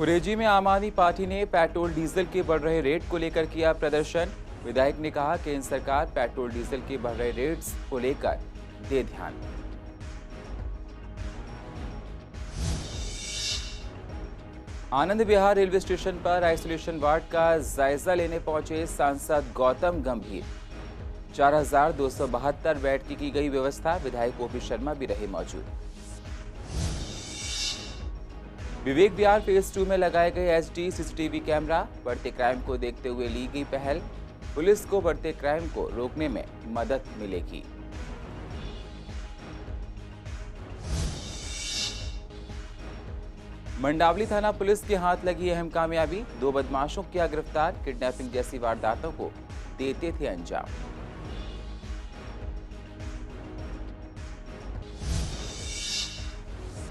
कुरेजी में आम आदमी पार्टी ने पेट्रोल डीजल के बढ़ रहे रेट को लेकर किया प्रदर्शन। विधायक ने कहा केंद्र सरकार पेट्रोल डीजल के बढ़ रहे रेट्स को लेकर दे ध्यान। आनंद विहार रेलवे स्टेशन पर आइसोलेशन वार्ड का जायजा लेने पहुंचे सांसद गौतम गंभीर। 4272 बेड की गई व्यवस्था। विधायक ओपी शर्मा भी रहे मौजूद। विवेक विहार फेज 2 में लगाए गए एचडी सीसीटीवी कैमरा। बढ़ते क्राइम को देखते हुए ली गई पहल। पुलिस को बढ़ते क्राइम को रोकने में मदद मिलेगी। मंडावली थाना पुलिस के हाथ लगी अहम कामयाबी। 2 बदमाशों किया गिरफ्तार। किडनैपिंग जैसी वारदातों को देते थे अंजाम।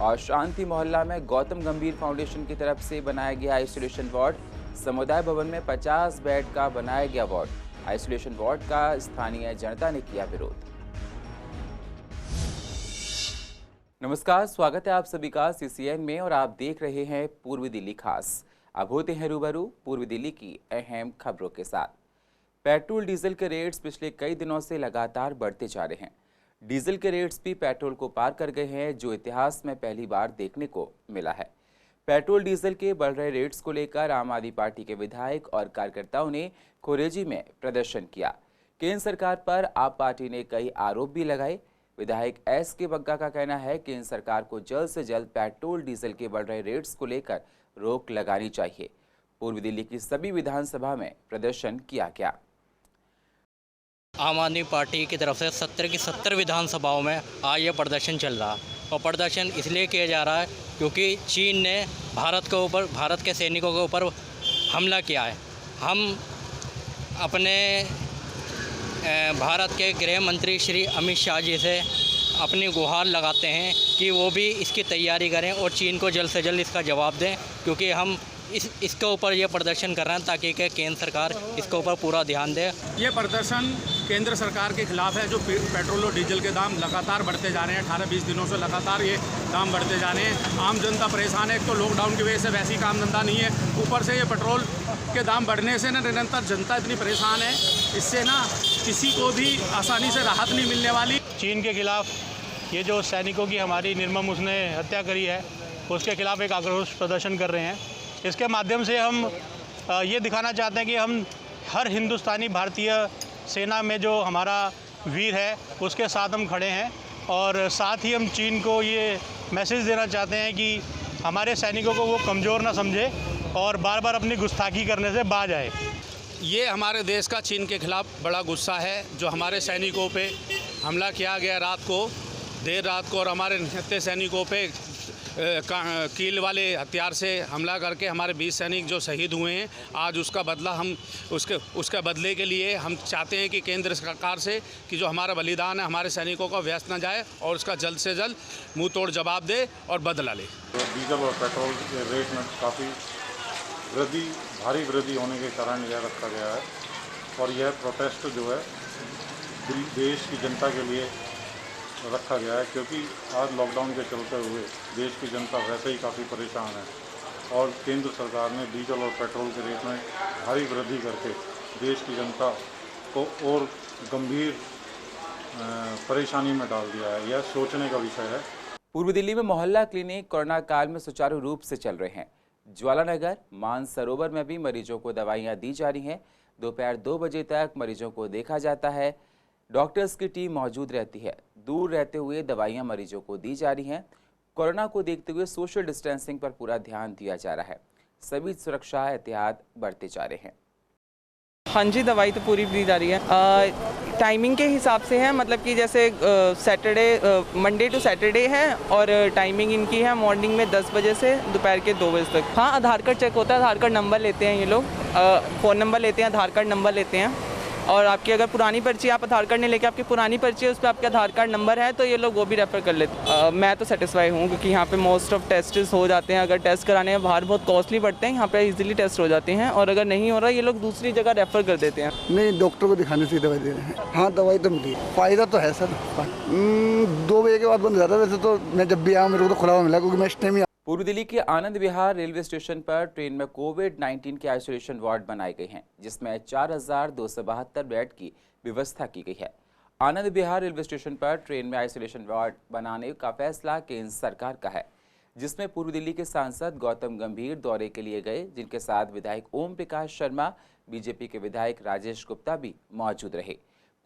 और शांति मोहल्ला में गौतम गंभीर फाउंडेशन की तरफ से बनाया गया आइसोलेशन वार्ड। समुदाय भवन में 50 बेड का बनाया गया वार्ड। आइसोलेशन वार्ड का स्थानीय जनता ने किया विरोध। नमस्कार, स्वागत है आप सभी का सीसीएन में और आप देख रहे हैं पूर्वी दिल्ली खास। अब होते हैं रूबरू पूर्वी दिल्ली की अहम खबरों के साथ। पेट्रोल डीजल के रेट्स पिछले कई दिनों से लगातार बढ़ते जा रहे हैं। डीजल के रेट्स भी पेट्रोल को पार कर गए हैं, जो इतिहास में पहली बार देखने को मिला है। पेट्रोल डीजल के बढ़ रहे रेट्स को लेकर आम आदमी पार्टी के विधायक और कार्यकर्ताओं ने कुरेजी में प्रदर्शन किया। केंद्र सरकार पर आप पार्टी ने कई आरोप भी लगाए। विधायक एस के बग्गा का कहना है कि केंद्र सरकार को जल्द से जल्द पेट्रोल डीजल के बढ़ रहे रेट्स को लेकर रोक लगानी चाहिए। पूर्वी दिल्ली की सभी विधानसभा में प्रदर्शन किया गया। आम आदमी पार्टी की तरफ से 70 की 70 विधानसभाओं में आज ये प्रदर्शन चल रहा है और प्रदर्शन इसलिए किया जा रहा है क्योंकि चीन ने भारत के सैनिकों के ऊपर हमला किया है। हम अपने भारत के गृह मंत्री श्री अमित शाह जी से अपनी गुहार लगाते हैं कि वो भी इसकी तैयारी करें और चीन को जल्द से जल्द इसका जवाब दें, क्योंकि हम इसके ऊपर ये प्रदर्शन कर रहे हैं ताकि केंद्र सरकार इसके ऊपर पूरा ध्यान दे। ये प्रदर्शन केंद्र सरकार के खिलाफ है, जो पेट्रोल और डीजल के दाम लगातार बढ़ते जा रहे हैं। 18-20 दिनों से लगातार ये दाम बढ़ते जा रहे हैं। आम जनता परेशान है। एक तो लॉकडाउन की वजह से वैसे ही काम धंधा नहीं है, ऊपर से ये पेट्रोल के दाम बढ़ने से ना निरंतर जनता इतनी परेशान है, इससे ना किसी को भी आसानी से राहत नहीं मिलने वाली। चीन के खिलाफ ये जो सैनिकों की हमारी निर्मम उसने हत्या करी है, उसके खिलाफ एक आक्रोश प्रदर्शन कर रहे हैं। इसके माध्यम से हम ये दिखाना चाहते हैं कि हम हर हिंदुस्तानी भारतीय सेना में जो हमारा वीर है उसके साथ हम खड़े हैं, और साथ ही हम चीन को ये मैसेज देना चाहते हैं कि हमारे सैनिकों को वो कमज़ोर ना समझे और बार बार अपनी गुस्ताखी करने से बाज आए। ये हमारे देश का चीन के खिलाफ बड़ा गुस्सा है, जो हमारे सैनिकों पे हमला किया गया देर रात को, और हमारे निहत्थे सैनिकों पे कील वाले हथियार से हमला करके हमारे 20 सैनिक जो शहीद हुए हैं, आज उसका बदला हम उसके बदले के लिए हम चाहते हैं कि केंद्र सरकार से कि जो हमारा बलिदान है हमारे सैनिकों का व्यस्त न जाए और उसका जल्द से जल्द मुंह तोड़ जवाब दे और बदला ले। तो डीजल और पेट्रोल के रेट में काफ़ी भारी वृद्धि होने के कारण यह रखा गया है, और यह प्रोटेस्ट जो है देश की जनता के लिए रखा गया है, क्योंकि आज लॉकडाउन के चलते हुए देश की जनता वैसे ही काफ़ी परेशान है, और केंद्र सरकार ने डीजल और पेट्रोल के रेट में भारी वृद्धि करके देश की जनता को और गंभीर परेशानी में डाल दिया है। यह सोचने का विषय है। पूर्वी दिल्ली में मोहल्ला क्लिनिक कोरोना काल में सुचारू रूप से चल रहे हैं। ज्वालानगर, मानसरोवर में भी मरीजों को दवाइयाँ दी जा रही हैं। दोपहर 2 बजे तक मरीजों को देखा जाता है। डॉक्टर्स की टीम मौजूद रहती है। दूर रहते हुए दवाइयां मरीजों को दी जा रही हैं। कोरोना को देखते हुए सोशल डिस्टेंसिंग पर पूरा ध्यान दिया जा रहा है। सभी सुरक्षा एहतियात बढ़ते जा रहे हैं। हाँ जी, दवाई तो पूरी दी जा रही है। टाइमिंग के हिसाब से है, मतलब कि जैसे मंडे टू सैटरडे है, और टाइमिंग इनकी है मॉर्निंग में 10 बजे से दोपहर के 2 बजे तक। हाँ, आधार कार्ड चेक होता है। आधार कार्ड नंबर लेते हैं ये लोग, फ़ोन नंबर लेते हैं, आधार कार्ड नंबर लेते हैं, और आपकी अगर पुरानी पर्ची, आप आधार कार्ड नहीं लेके आपकी पुरानी पर्ची है उस पर आपके आधार कार्ड नंबर है तो ये लोग वो भी रेफ़र कर लेते। मैं तो सेटिस्फाई हूँ क्योंकि यहाँ पे मोस्ट ऑफ टेस्ट हो जाते हैं। अगर टेस्ट कराने में बाहर बहुत कॉस्टली पड़ते हैं, यहाँ पे इजीली टेस्ट हो जाते हैं, और अगर नहीं हो रहा ये लोग दूसरी जगह रेफ़र कर देते हैं। नहीं, डॉक्टर को दिखाने से दवाई दे रहे हैं। हाँ, दवाई तो मिली, फ़ायदा तो है सर। 2 बजे के बाद बंद हो जाता है। वैसे तो मैं जब भी आया मेरे को तो खुला हुआ मिला, क्योंकि मैं इस टाइम पूर्व दिल्ली के आनंद विहार रेलवे स्टेशन पर ट्रेन में कोविड-19 के आइसोलेशन वार्ड बनाए गए हैं, जिसमें 4,272 बेड की व्यवस्था की गई है। आनंद विहार रेलवे स्टेशन पर ट्रेन में आइसोलेशन वार्ड बनाने का फैसला केंद्र सरकार का है, जिसमें पूर्व दिल्ली के सांसद गौतम गंभीर दौरे के लिए गए, जिनके साथ विधायक ओम प्रकाश शर्मा, बीजेपी के विधायक राजेश गुप्ता भी मौजूद रहे।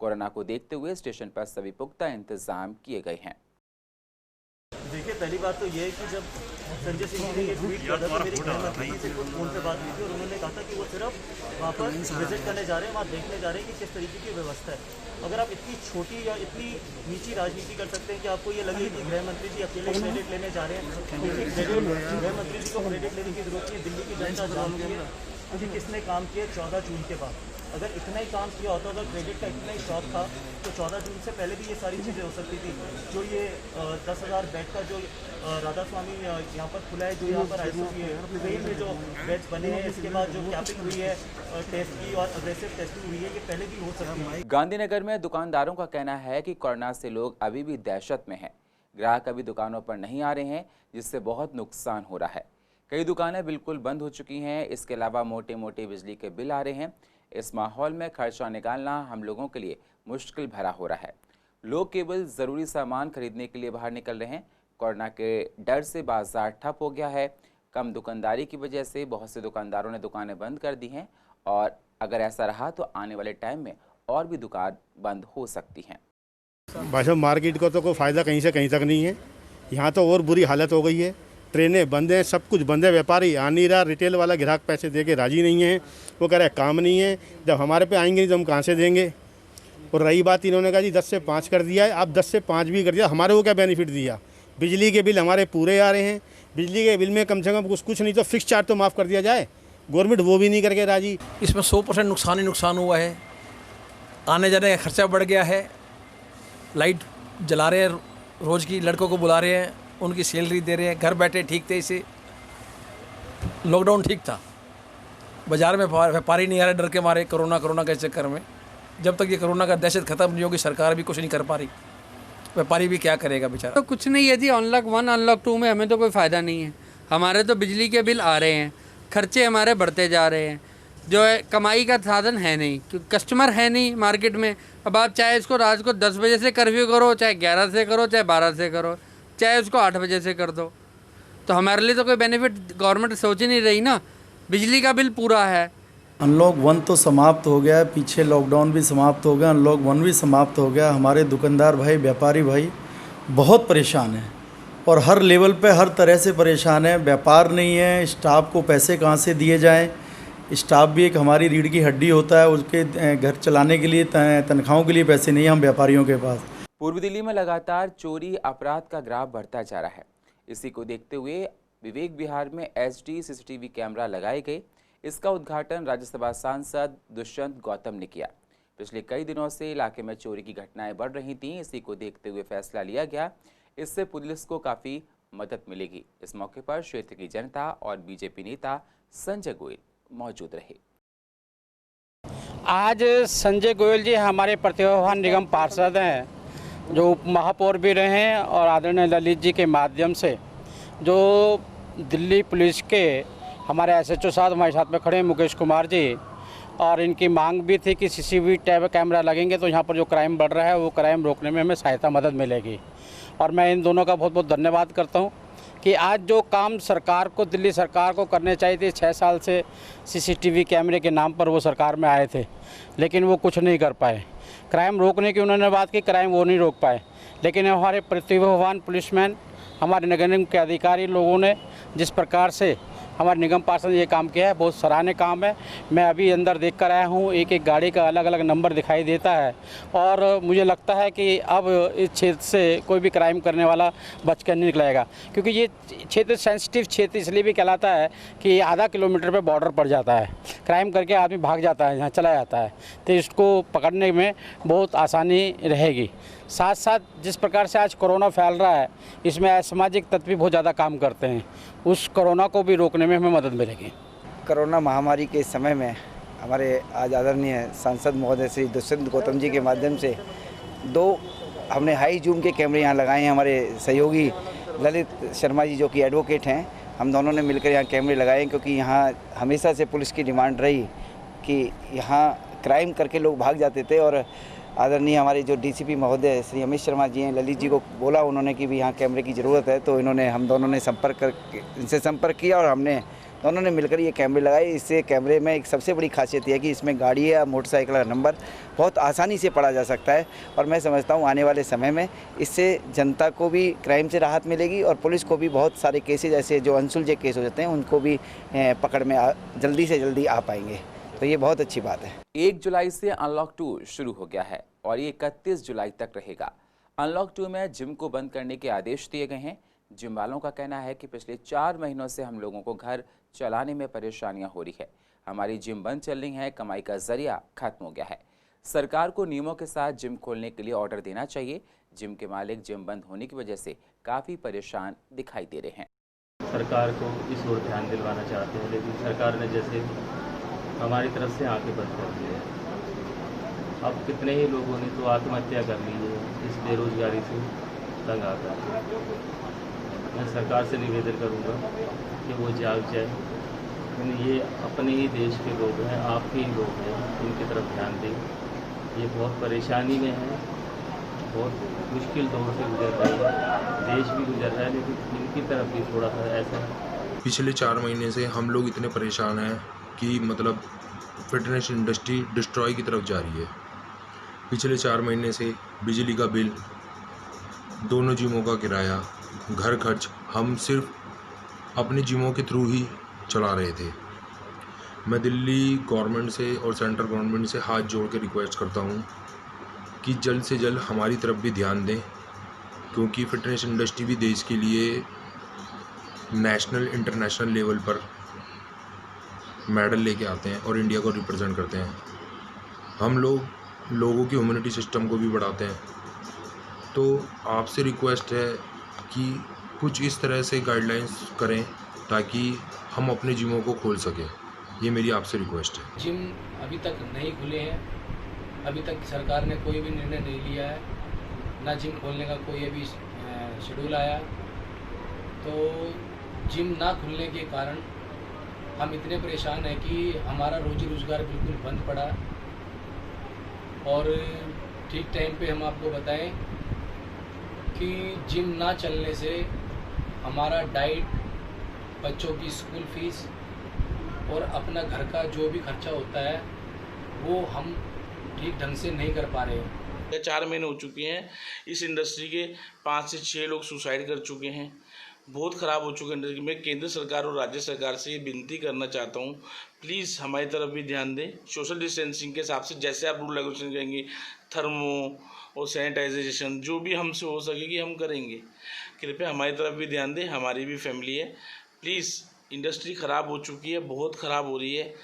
कोरोना को देखते हुए स्टेशन पर सभी पुख्ता इंतजाम किए गए हैं। देखिए, पहली बात तो ये है कि जब संजय सिंह जी ने ये ट्वीट किया था तो मेरी गृहमंत्री जी से फोन पे बात हुई थी और उन्होंने कहा था कि वो सिर्फ वहाँ पर विजिट करने जा रहे हैं, वहाँ देखने जा रहे हैं कि किस तरीके की व्यवस्था है। अगर आप इतनी छोटी या इतनी नीची राजनीति कर सकते हैं कि आपको ये लगे कि गृहमंत्री जी अकेले क्रेडिट लेने जा रहे हैं, गृहमंत्री जी को क्रेडिट लेने की जरूरत नहीं है। दिल्ली की जनता जानती है कि किसने काम किया 14 जून के बाद। अगर इतना ही काम किया होता, अगर क्रेडिट का इतना ही शौक था तो 14 जून से पहले भी ये सारी चीज़ें हो सकती थी। जो ये 10,000 बेड का जो राधा स्वामी यहाँ पर खुला है, जो यहाँ पर आईसीयू है, ट्रेन में जो बेड्स बने हैं, इसके बाद जो कैपिंग हुई है टेस्ट की और अग्रेसिव टेस्टिंग हुई है, ये पहले भी हो सकती है। गांधीनगर में दुकानदारों का कहना है कि कोरोना से लोग अभी भी दहशत में हैं। ग्राहक अभी दुकानों पर नहीं आ रहे हैं, जिससे बहुत नुकसान हो रहा है। कई दुकानें बिल्कुल बंद हो चुकी हैं। इसके अलावा मोटे मोटे बिजली के बिल आ रहे हैं। इस माहौल में खर्चा निकालना हम लोगों के लिए मुश्किल भरा हो रहा है। लोग केवल ज़रूरी सामान खरीदने के लिए बाहर निकल रहे हैं। कोरोना के डर से बाजार ठप हो गया है। कम दुकानदारी की वजह से बहुत से दुकानदारों ने दुकानें बंद कर दी हैं और अगर ऐसा रहा तो आने वाले टाइम में और भी दुकान बंद हो सकती हैं। भाई साहब, मार्केट को तो कोई फ़ायदा कहीं से कहीं तक नहीं है। यहाँ तो और बुरी हालत हो गई है। ट्रेनें बंद हैं, सब कुछ बंद है, व्यापारी आ नहीं रहा, रिटेल वाला ग्राहक पैसे दे के राजी नहीं है। वो कह रहे काम नहीं है, जब हमारे पे आएंगे तो हम कहाँ से देंगे। और रही बात, इन्होंने कहा जी 10 से 5 कर दिया है। आप 10 से 5 भी कर दिया, हमारे को क्या बेनिफिट दिया। बिजली के बिल हमारे पूरे आ रहे हैं। बिजली के बिल में कम से कम कुछ नहीं तो फिक्स चार्ज तो माफ़ कर दिया जाए। गवर्नमेंट वो भी नहीं करके राजी। इसमें 100% नुकसान ही नुकसान हुआ है। आने जाने का खर्चा बढ़ गया है। लाइट जला रहे हैं, रोज़ की लड़कों को बुला रहे हैं, उनकी सैलरी दे रहे हैं। घर बैठे ठीक थे। इसे लॉकडाउन ठीक था। बाज़ार में व्यापारी नहीं आ रहे डर के मारे, कोरोना के चक्कर में। जब तक ये कोरोना का दहशत ख़त्म नहीं होगी, सरकार भी कुछ नहीं कर पा रही। व्यापारी भी क्या करेगा बेचारा। तो कुछ नहीं है जी। अनलॉक 1 अनलॉक 2 में हमें तो कोई फ़ायदा नहीं है। हमारे तो बिजली के बिल आ रहे हैं, खर्चे हमारे बढ़ते जा रहे हैं। जो है कमाई का साधन है नहीं, क्योंकि कस्टमर है नहीं मार्केट में। अब आप चाहे इसको रात को 10 बजे से कर्फ्यू करो, चाहे 11 से करो, चाहे 12 से करो, चाहे उसको 8 बजे से कर दो, तो हमारे लिए तो कोई बेनिफिट गवर्नमेंट सोच ही नहीं रही ना। बिजली का बिल पूरा है। अनलॉक 1 तो समाप्त हो गया है, पीछे लॉकडाउन भी समाप्त हो गया, अनलॉक 1 भी समाप्त हो गया। हमारे दुकानदार भाई, व्यापारी भाई बहुत परेशान हैं और हर लेवल पे हर तरह से परेशान है। व्यापार नहीं है, स्टाफ को पैसे कहाँ से दिए जाएं। स्टाफ भी एक हमारी रीढ़ की हड्डी होता है, उसके घर चलाने के लिए तनख्वाहों के लिए पैसे नहीं हैं हम व्यापारियों के पास। पूर्व दिल्ली में लगातार चोरी अपराध का ग्राफ बढ़ता जा रहा है। इसी को देखते हुए विवेक विहार में HD CCTV कैमरा लगाए गए। इसका उद्घाटन राज्यसभा सांसद दुष्यंत गौतम ने किया। पिछले कई दिनों से इलाके में चोरी की घटनाएं बढ़ रही थीं। इसी को देखते हुए फैसला लिया गया। इससे पुलिस को काफ़ी मदद मिलेगी। इस मौके पर क्षेत्र की जनता और बीजेपी नेता संजय गोयल मौजूद रहे। आज संजय गोयल जी हमारे प्रतिभावान निगम पार्षद हैं, जो उप महापौर भी रहे हैं, और आदरणीय ललित जी के माध्यम से जो दिल्ली पुलिस के हमारे SHO साहब हमारे साथ में खड़े हैं, मुकेश कुमार जी, और इनकी मांग भी थी कि CCTV कैमरा लगेंगे तो यहाँ पर जो क्राइम बढ़ रहा है वो क्राइम रोकने में हमें सहायता मदद मिलेगी। और मैं इन दोनों का बहुत बहुत धन्यवाद करता हूँ कि आज जो काम सरकार को, दिल्ली सरकार को करने चाहिए थे, 6 साल से CCTV कैमरे के नाम पर वो सरकार में आए थे, लेकिन वो कुछ नहीं कर पाए। क्राइम रोकने की उन्होंने बात की, क्राइम वो नहीं रोक पाए। लेकिन हमारे प्रतिभावान पुलिसमैन, हमारे नगर निगम के अधिकारी लोगों ने जिस प्रकार से हमारे निगम पार्षद ने ये काम किया है, बहुत सराहनीय काम है। मैं अभी अंदर देख कर आया हूँ, एक एक गाड़ी का अलग अलग नंबर दिखाई देता है और मुझे लगता है कि अब इस क्षेत्र से कोई भी क्राइम करने वाला बच कर नहीं निकलेगा, क्योंकि ये क्षेत्र सेंसिटिव क्षेत्र इसलिए भी कहलाता है कि आधा किलोमीटर पे बॉर्डर पड़ जाता है। क्राइम करके आदमी भाग जाता है, यहाँ चला जाता है, तो इसको पकड़ने में बहुत आसानी रहेगी। साथ साथ जिस प्रकार से आज कोरोना फैल रहा है, इसमें असामाजिक तत्व भी बहुत ज़्यादा काम करते हैं, उस कोरोना को भी रोकने में हमें मदद मिलेगी। कोरोना महामारी के समय में हमारे आज आदरणीय सांसद महोदय श्री दुष्यंत गौतम जी के माध्यम से 2 हमने हाई जूम के कैमरे यहाँ लगाए हैं। हमारे सहयोगी ललित शर्मा जी जो कि एडवोकेट हैं, हम दोनों ने मिलकर यहाँ कैमरे लगाए हैं, क्योंकि यहाँ हमेशा से पुलिस की डिमांड रही कि यहाँ क्राइम करके लोग भाग जाते थे। और आदरणीय हमारे जो डीसीपी महोदय श्री अमित शर्मा जी हैं, ललित जी को बोला उन्होंने कि भी यहाँ कैमरे की ज़रूरत है, तो हम दोनों ने इनसे संपर्क किया और हमने दोनों ने मिलकर ये कैमरे लगाए। इससे कैमरे में एक सबसे बड़ी खासियत यह है कि इसमें गाड़ी या मोटरसाइकिल का नंबर बहुत आसानी से पढ़ा जा सकता है। और मैं समझता हूँ आने वाले समय में इससे जनता को भी क्राइम से राहत मिलेगी और पुलिस को भी बहुत सारे केसेज ऐसे जो अनसुलझे केस हो जाते हैं उनको भी पकड़ में जल्दी से जल्दी आ पाएंगे, तो ये बहुत अच्छी बात है। 1 जुलाई से अनलॉक 2 शुरू हो गया है और ये 31 जुलाई तक रहेगा। अनलॉक 2 में जिम को बंद करने के आदेश दिए गए हैं। जिम वालों का कहना है कि पिछले 4 महीनों से हम लोगों को घर चलाने में परेशानियां हो रही है। हमारी जिम बंद चल रही है, कमाई का जरिया खत्म हो गया है। सरकार को नियमों के साथ जिम खोलने के लिए ऑर्डर देना चाहिए। जिम के मालिक जिम बंद होने की वजह से काफ़ी परेशान दिखाई दे रहे हैं। सरकार को इस ओर ध्यान दिलवाना चाहते हैं, लेकिन सरकार ने जैसे हमारी तरफ से आंखें बंद कर दी है। अब कितने ही लोगों ने तो आत्महत्या कर ली है इस बेरोजगारी से तंग आकर। मैं सरकार से निवेदन करूंगा कि वो जाग जाए। लेकिन ये अपने ही देश के लोग हैं, आपके ही लोग हैं, इनकी तरफ ध्यान दें। ये बहुत परेशानी में है, बहुत मुश्किल दौर से गुजर रहे हैं, देश भी गुजर रहा है, लेकिन इनकी तरफ भी थोड़ा सा ऐसा है। पिछले 4 महीने से हम लोग इतने परेशान हैं कि मतलब फिटनेस इंडस्ट्री डिस्ट्रॉय की तरफ जा रही है। पिछले 4 महीने से बिजली का बिल, दोनों जिमों का किराया, घर खर्च हम सिर्फ अपने जिमों के थ्रू ही चला रहे थे। मैं दिल्ली गवर्नमेंट से और सेंट्रल गवर्नमेंट से हाथ जोड़ के रिक्वेस्ट करता हूं कि जल्द से जल्द हमारी तरफ भी ध्यान दें, क्योंकि फिटनेस इंडस्ट्री भी देश के लिए नेशनल इंटरनेशनल लेवल पर मेडल लेके आते हैं और इंडिया को रिप्रेजेंट करते हैं। हम लोगों की इम्यूनिटी सिस्टम को भी बढ़ाते हैं। तो आपसे रिक्वेस्ट है कि कुछ इस तरह से गाइडलाइंस करें ताकि हम अपने जिमों को खोल सकें। ये मेरी आपसे रिक्वेस्ट है। जिम अभी तक नहीं खुले हैं, अभी तक सरकार ने कोई भी निर्णय नहीं लिया है, ना जिम खोलने का कोई अभी शेड्यूल आया। तो जिम ना खुलने के कारण हम इतने परेशान हैं कि हमारा रोजी रोजगार बिल्कुल बंद पड़ा। और ठीक टाइम पे हम आपको बताएं कि जिम ना चलने से हमारा डाइट, बच्चों की स्कूल फीस और अपना घर का जो भी खर्चा होता है वो हम ठीक ढंग से नहीं कर पा रहे हैं। 4 महीने हो चुके हैं, इस इंडस्ट्री के 5 से 6 लोग सुसाइड कर चुके हैं। बहुत ख़राब हो चुके हैं। मैं केंद्र सरकार और राज्य सरकार से ये विनती करना चाहता हूँ, प्लीज़ हमारी तरफ भी ध्यान दें। सोशल डिस्टेंसिंग के हिसाब से जैसे आप रूल रेगुलेशन करेंगे, थर्मो और सैनिटाइजेशन जो भी हमसे हो सकेगी हम करेंगे। कृपया हमारी तरफ भी ध्यान दें, हमारी भी फैमिली है। प्लीज़, इंडस्ट्री ख़राब हो चुकी है, बहुत ख़राब हो रही है,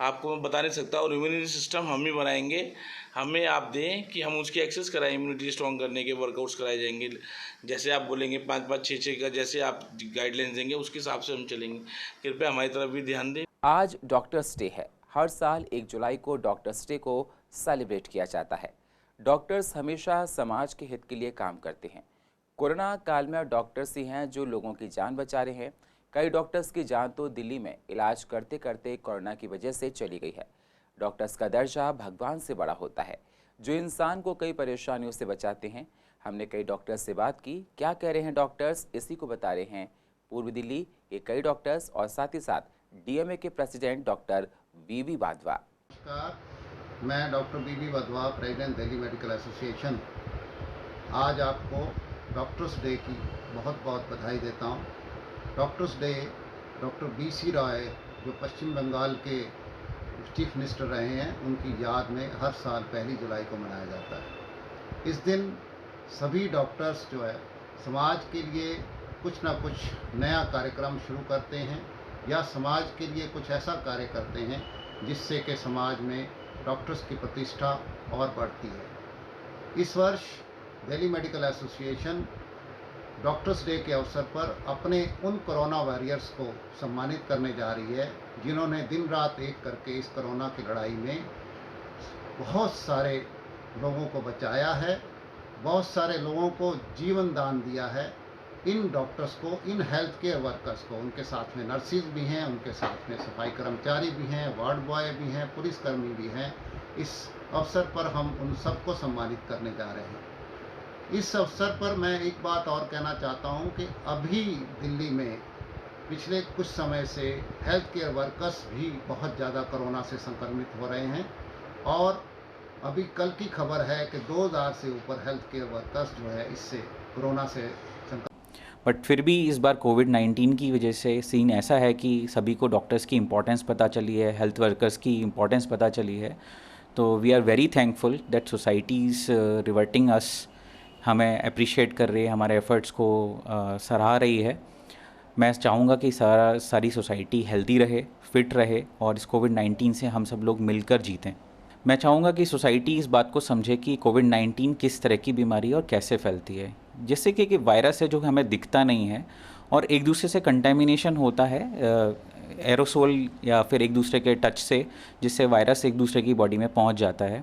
आपको मैं बता नहीं सकता। और इम्यूनिटी सिस्टम हम ही बनाएंगे, हमें आप दें कि हम उसकी एक्सेस कराएं। इम्यूनिटी स्ट्रॉन्ग करने के वर्कआउट्स कराए जाएंगे, जैसे आप बोलेंगे 5-5, 6-6 का जैसे आप गाइडलाइंस देंगे उसके हिसाब से हम चलेंगे। कृपया हमारी तरफ भी ध्यान दें। आज डॉक्टर्स डे है। हर साल 1 जुलाई को डॉक्टर्स डे को सेलिब्रेट किया जाता है। डॉक्टर्स हमेशा समाज के हित के लिए काम करते हैं। कोरोना काल में डॉक्टर्स ही हैं जो लोगों की जान बचा रहे हैं। कई डॉक्टर्स की जान तो दिल्ली में इलाज करते करते कोरोना की वजह से चली गई है। डॉक्टर्स का दर्जा भगवान से बड़ा होता है, जो इंसान को कई परेशानियों से बचाते हैं। हमने कई डॉक्टर्स से बात की, क्या कह रहे हैं डॉक्टर्स, इसी को बता रहे हैं पूर्व दिल्ली के कई डॉक्टर्स और साथ ही साथ डीएमए के प्रेसिडेंट डॉक्टर बीबी वाधवा। नमस्कार, मैं doctor B B Wadhwa, president Delhi medical association. आज आपको डॉक्टर्स डे की बहुत बहुत बधाई देता हूँ। Doctors day doctor BC Roy जो पश्चिम बंगाल के चीफ मिनिस्टर रहे हैं, उनकी याद में हर साल 1 जुलाई को मनाया जाता है। इस दिन सभी डॉक्टर्स जो है समाज के लिए कुछ ना कुछ नया कार्यक्रम शुरू करते हैं या समाज के लिए कुछ ऐसा कार्य करते हैं जिससे कि समाज में डॉक्टर्स की प्रतिष्ठा और बढ़ती है। इस वर्ष Delhi medical association doctors day के अवसर पर अपने उन कोरोना वॉरियर्स को सम्मानित करने जा रही है जिन्होंने दिन रात एक करके इस कोरोना की लड़ाई में बहुत सारे लोगों को बचाया है, बहुत सारे लोगों को जीवन दान दिया है। इन डॉक्टर्स को, इन हेल्थ केयर वर्कर्स को, उनके साथ में नर्सिस भी हैं, उनके साथ में सफाई कर्मचारी भी हैं, वार्ड बॉय भी हैं, पुलिसकर्मी भी हैं। इस अवसर पर हम उन सबको सम्मानित करने जा रहे हैं। इस अवसर पर मैं एक बात और कहना चाहता हूं कि अभी दिल्ली में पिछले कुछ समय से हेल्थ केयर वर्कर्स भी बहुत ज़्यादा कोरोना से संक्रमित हो रहे हैं और अभी कल की खबर है कि 2000 से ऊपर हेल्थ केयर वर्कर्स जो है इससे कोरोना से बट फिर भी इस बार कोविड-19 की वजह से सीन ऐसा है कि सभी को डॉक्टर्स की इम्पोर्टेंस पता चली है, हेल्थ वर्कर्स की इम्पोर्टेंस पता चली है। तो we are very thankful that societies reverting us, हमें अप्रिशिएट कर रही है, हमारे एफर्ट्स को सराह रही है। मैं चाहूँगा कि सारी सोसाइटी हेल्दी रहे, फिट रहे और इस कोविड-19 से हम सब लोग मिलकर जीतें। मैं चाहूँगा कि सोसाइटी इस बात को समझे कि कोविड-19 किस तरह की बीमारी है और कैसे फैलती है। जैसे कि वायरस है जो हमें दिखता नहीं है और एक दूसरे से कंटेमिनेशन होता है एरोसोल या फिर एक दूसरे के टच से, जिससे वायरस एक दूसरे की बॉडी में पहुंच जाता है।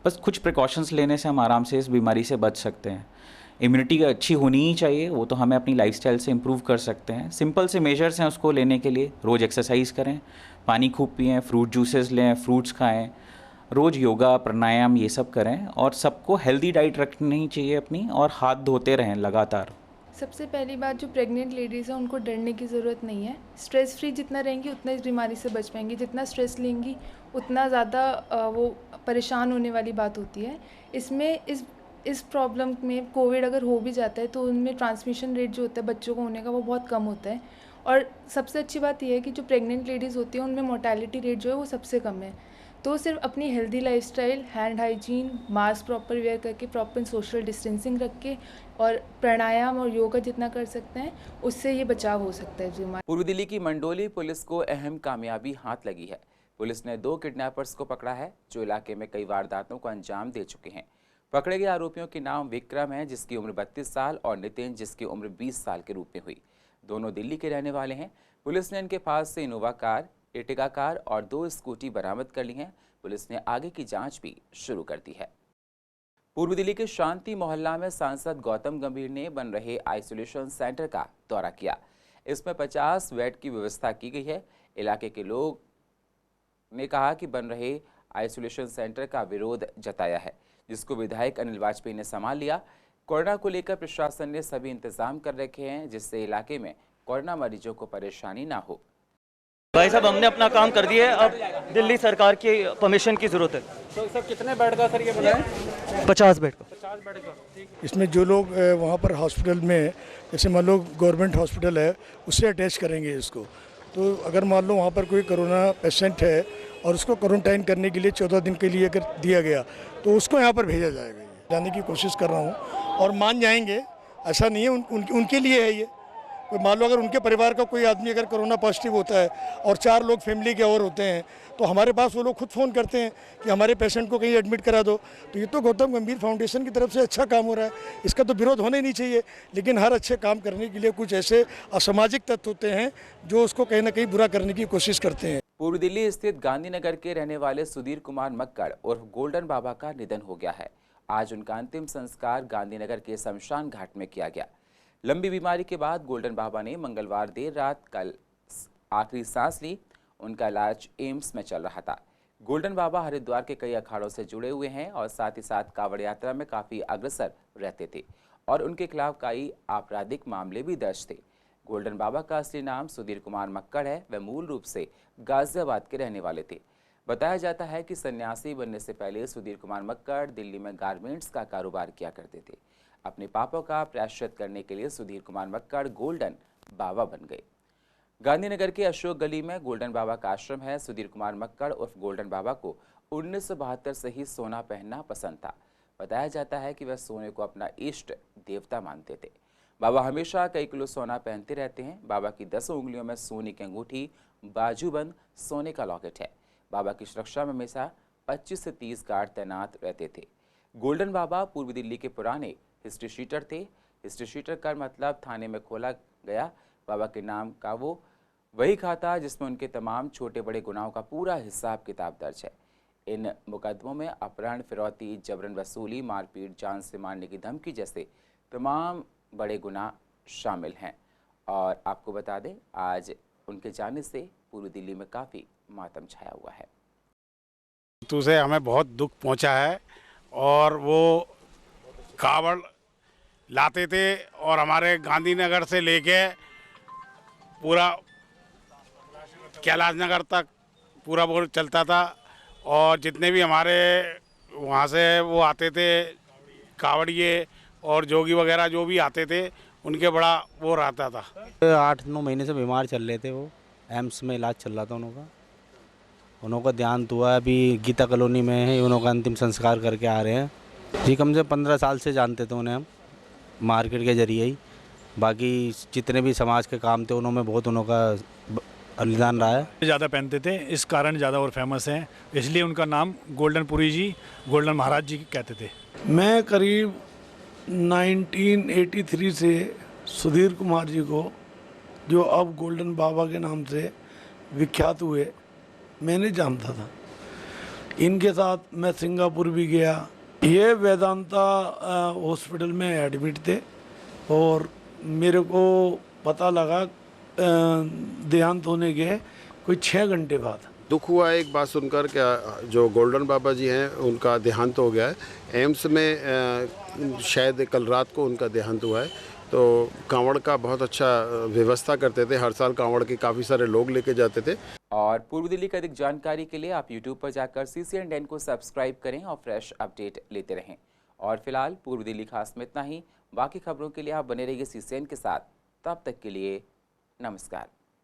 बस कुछ प्रिकॉशंस लेने से हम आराम से इस बीमारी से बच सकते हैं। इम्यूनिटी अच्छी होनी ही चाहिए, वो तो हमें अपनी लाइफस्टाइल से इम्प्रूव कर सकते हैं। सिंपल से मेजर्स हैं उसको लेने के लिए। रोज़ एक्सरसाइज करें, पानी खूब पिएँ, फ्रूट जूसेस लें, फ्रूट्स खाएँ, रोज़ योगा प्राणायाम ये सब करें और सबको हेल्दी डाइट रखनी चाहिए अपनी और हाथ धोते रहें लगातार। सबसे पहली बात, जो प्रेग्नेंट लेडीज़ हैं उनको डरने की ज़रूरत नहीं है। स्ट्रेस फ्री जितना रहेंगी उतना इस बीमारी से बच पाएंगी। जितना स्ट्रेस लेंगी उतना ज़्यादा वो परेशान होने वाली बात होती है। इसमें इस प्रॉब्लम में कोविड अगर हो भी जाता है तो उनमें ट्रांसमिशन रेट जो होता है बच्चों को होने का वो बहुत कम होता है। और सबसे अच्छी बात यह है कि जो प्रेग्नेंट लेडीज़ होती हैं उनमें मोर्टेलिटी रेट जो है वो सबसे कम है। तो सिर्फ अपनी healthy lifestyle, hand hygiene, mask proper wear करके, प्रॉपर सोशल डिस्टेंसिंग रख के और प्राणायाम और योगा जितना कर सकते हैं उससे ये बचाव हो सकता है बीमारी। पूर्व दिल्ली की मंडोली पुलिस को अहम कामयाबी हाथ लगी है। पुलिस ने 2 किडनैपर्स को पकड़ा है जो इलाके में कई वारदातों को अंजाम दे चुके हैं। पकड़े गए आरोपियों के नाम विक्रम है जिसकी उम्र 32 साल और नितिन जिसकी उम्र 20 साल के रूप में हुई। दोनों दिल्ली के रहने वाले हैं। पुलिस ने इनके पास से इनोवा कार, एर्टिगा कार और 2 स्कूटी बरामद कर ली हैं। पुलिस ने आगे की जांच भी शुरू कर दी है। पूर्व दिल्ली के शांति मोहल्ला में सांसद गौतम गंभीर ने बन रहे आइसोलेशन सेंटर का दौरा किया। इसमें 50 बेड की व्यवस्था की गई है। इलाके के लोग ने कहा कि बन रहे आइसोलेशन सेंटर का विरोध जताया है, जिसको विधायक अनिल वाजपेयी ने संभाल लिया। कोरोना को लेकर प्रशासन ने सभी इंतजाम कर रखे हैं जिससे इलाके में कोरोना मरीजों को परेशानी ना हो। भाई साहब, हमने अपना काम कर दिया है, अब दिल्ली सरकार की परमिशन की ज़रूरत है। तो सर कितने बेड का सर ये बताएं? 50 बेड का। 50 बेड का। इसमें जो लोग वहाँ पर हॉस्पिटल में, जैसे मान लो गवर्नमेंट हॉस्पिटल है उससे अटैच करेंगे इसको, तो अगर मान लो वहाँ पर कोई कोरोना पेशेंट है और उसको क्वारंटाइन करने के लिए 14 दिन के लिए अगर दिया गया तो उसको यहाँ पर भेजा जाएगा। जाने की कोशिश कर रहा हूँ और मान जाएंगे, ऐसा नहीं है। उनके लिए है ये। कोई मान लो अगर उनके परिवार का कोई आदमी अगर कोरोना पॉजिटिव होता है और 4 लोग फैमिली के और होते हैं तो हमारे पास वो लोग खुद फ़ोन करते हैं कि हमारे पेशेंट को कहीं एडमिट करा दो। तो ये तो गौतम गंभीर फाउंडेशन की तरफ से अच्छा काम हो रहा है, इसका तो विरोध होना ही नहीं चाहिए। लेकिन हर अच्छे काम करने के लिए कुछ ऐसे असामाजिक तत्व होते हैं जो उसको कहीं ना कहीं बुरा करने की कोशिश करते हैं। पूर्व दिल्ली स्थित गांधीनगर के रहने वाले सुधीर कुमार मक्कड़ उर्फ गोल्डन बाबा का निधन हो गया है। आज उनका अंतिम संस्कार गांधीनगर के शमशान घाट में किया गया। लंबी बीमारी के बाद गोल्डन बाबा ने मंगलवार देर रात कल आखिरी सांस ली। उनका इलाज एम्स में चल रहा था। गोल्डन बाबा हरिद्वार के कई अखाड़ों से जुड़े हुए हैं और साथ ही साथ कांवड़ यात्रा में काफ़ी अग्रसर रहते थे और उनके खिलाफ कई आपराधिक मामले भी दर्ज थे। गोल्डन बाबा का असली नाम सुधीर कुमार मक्कड़ है। वह मूल रूप से गाजियाबाद के रहने वाले थे। बताया जाता है कि सन्यासी बनने से पहले सुधीर कुमार मक्कड़ दिल्ली में गारमेंट्स का कारोबार किया करते थे। अपने पापों का प्रायश्चित करने के लिए सुधीर कुमार मक्कड़ गोल्डन बाबा बन गए। गांधीनगर के अशोक गली में गोल्डन बाबा का आश्रम है। सुधीर कुमार मक्कड़ उर्फ गोल्डन बाबा को 1972 से ही सोना पहनना पसंद था। बताया जाता है कि वह सोने को अपना इष्ट देवता मानते थे। बाबा हमेशा कई किलो सोना पहनते रहते हैं। बाबा की 10 उंगलियों में सोने की अंगूठी, बाजूबंद सोने का लॉकेट है। बाबा की सुरक्षा में हमेशा 25 से 30 गार्ड तैनात रहते थे। गोल्डन बाबा पूर्व दिल्ली के पुराने हिस्ट्री शीटर थे। हिस्ट्री शीटर का मतलब थाने में खोला गया बाबा के नाम का वो वही खाता जिसमें उनके तमाम छोटे बड़े गुनाहों का पूरा हिसाब किताब दर्ज है। इन मुकदमों में अपहरण, फिरौती, जबरन वसूली, मारपीट, जान से मारने की धमकी जैसे तमाम बड़े गुनाह शामिल हैं। और आपको बता दें, आज उनके जाने से पूरी दिल्ली में काफ़ी मातम छाया हुआ है। तो से हमें बहुत दुख पहुंचा है और वो कावड़ लाते थे और हमारे गांधीनगर से लेके पूरा कैलाश नगर तक पूरा वो चलता था। और जितने भी हमारे वहाँ से वो आते थे कावड़िए और जोगी वगैरह जो भी आते थे, उनके बड़ा वो रहता था। 8-9 महीने से बीमार चल रहे थे, वो एम्स में इलाज चल रहा था उनका देहांत हुआ। अभी गीता कॉलोनी में है, उनका अंतिम संस्कार करके आ रहे हैं जी। कम से 15 साल से जानते थे उन्हें हम मार्केट के जरिए ही। बाकी जितने भी समाज के काम थे उन्होंने बहुत उनका बलिदान रहा है। ज़्यादा पहनते थे, इस कारण ज़्यादा और फेमस हैं, इसलिए उनका नाम गोल्डन पुरी जी, गोल्डन महाराज जी कहते थे। मैं करीब 1983 से सुधीर कुमार जी को, जो अब गोल्डन बाबा के नाम से विख्यात हुए, मैंने जानता था। इनके साथ मैं सिंगापुर भी गया। ये वेदांता हॉस्पिटल में एडमिट थे और मेरे को पता लगा देहांत होने के कोई 6 घंटे बाद। दुख हुआ एक बात सुनकर, क्या जो गोल्डन बाबा जी हैं उनका देहांत हो गया है। एम्स में शायद कल रात को उनका देहांत हुआ है। तो कांवड़ का बहुत अच्छा व्यवस्था करते थे, हर साल कांवड़ के काफ़ी सारे लोग लेके जाते थे। और पूर्व दिल्ली की अधिक जानकारी के लिए आप YouTube पर जाकर CCN को सब्सक्राइब करें और फ्रेश अपडेट लेते रहें। और फिलहाल पूर्व दिल्ली खास में इतना ही। बाकी खबरों के लिए आप बने रहिए CCN के साथ। तब तक के लिए नमस्कार।